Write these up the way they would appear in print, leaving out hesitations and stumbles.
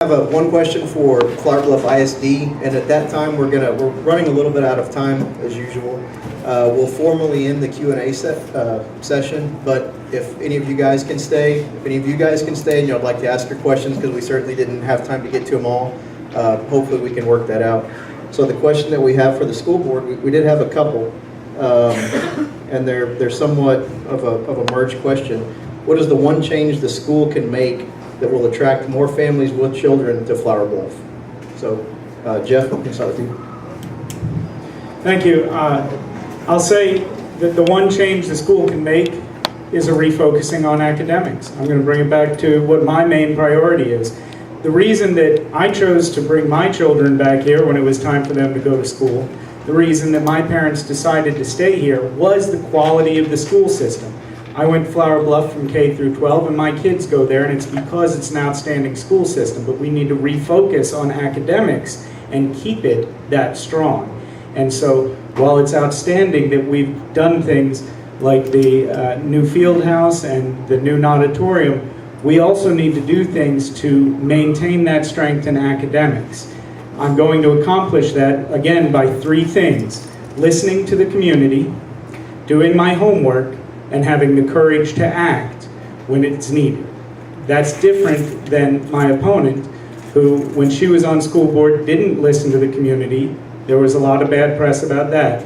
I have one question for Flour Bluff ISD, and at that time we're running a little bit out of time as usual. We'll formally end the Q&A session, but if any of you guys can stay, and you'd like to ask your questions, because we certainly didn't have time to get to them all, hopefully we can work that out. So the question that we have for the school board, we did have a couple, and they're somewhat of a merged question. What is the one change the school can make that will attract more families with children to Flour Bluff? So, Jeff, we can start with you. Thank you. I'll say that the one change the school can make is a refocusing on academics. I'm going to bring it back to what my main priority is. The reason that I chose to bring my children back here when it was time for them to go to school, the reason that my parents decided to stay here was the quality of the school system. I went Flour Bluff from K through 12, and my kids go there, and it's because it's an outstanding school system, but we need to refocus on academics and keep it that strong. And so while it's outstanding that we've done things like the new field house and the new auditorium, we also need to do things to maintain that strength in academics. I'm going to accomplish that, again, by three things: listening to the community, doing my homework, and having the courage to act when it's needed. That's different than my opponent, who, when she was on school board, didn't listen to the community. There was a lot of bad press about that.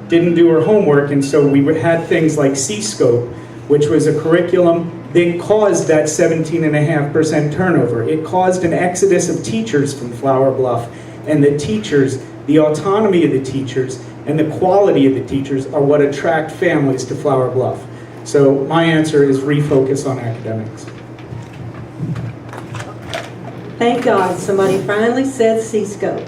Didn't do her homework, and so we had things like C-Scope, which was a curriculum that caused that 17.5% turnover. It caused an exodus of teachers from Flour Bluff, and the teachers, the autonomy of the teachers, and the quality of the teachers are what attract families to Flour Bluff. So my answer is refocus on academics. Thank God somebody finally said C-Scope.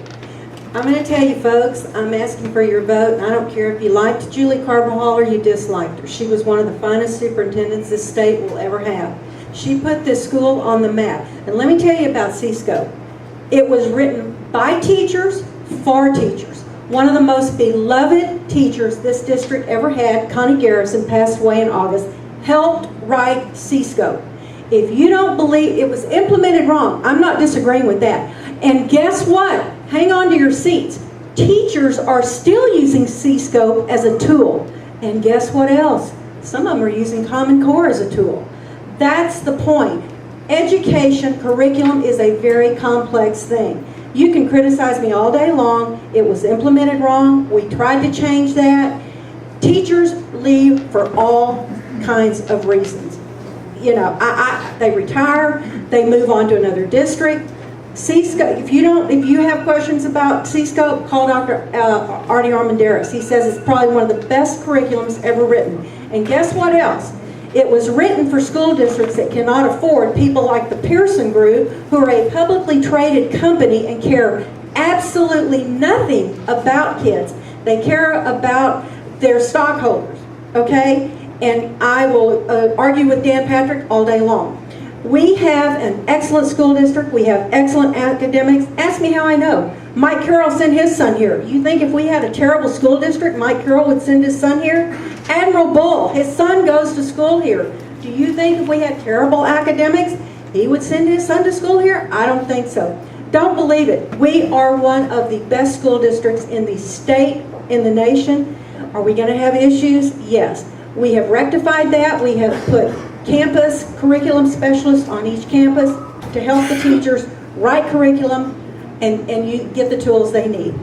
I'm going to tell you folks, I'm asking for your vote, and I don't care if you liked Julie Carbajal or you disliked her. She was one of the finest superintendents this state will ever have. She put this school on the map. And let me tell you about C-Scope. It was written by teachers, for teachers. One of the most beloved teachers this district ever had, Connie Garrison, passed away in August, helped write C-Scope. If you don't believe it was implemented wrong, I'm not disagreeing with that. And guess what? Hang on to your seats. Teachers are still using C-Scope as a tool. And guess what else? Some of them are using Common Core as a tool. That's the point. Education, curriculum is a very complex thing. You can criticize me all day long. It was implemented wrong. We tried to change that. Teachers leave for all kinds of reasons. You know, they retire, they move on to another district. C-Scope, if you have questions about C-Scope, call Dr. Artie Armandaris. He says it's probably one of the best curriculums ever written. And guess what else? It was written for school districts that cannot afford people like the Pearson Group, who are a publicly traded company and care absolutely nothing about kids. They care about their stockholders, okay? And I will argue with Dan Patrick all day long. We have an excellent school district. We have excellent academics. Ask me how I know. Mike Carroll sent his son here. You think if we had a terrible school district, Mike Carroll would send his son here? Admiral Bull, his son goes to school here. Do you think if we had terrible academics, he would send his son to school here? I don't think so. Don't believe it. We are one of the best school districts in the state, in the nation. Are we going to have issues? Yes. We have rectified that. We have put campus curriculum specialists on each campus to help the teachers write curriculum and you get the tools they need.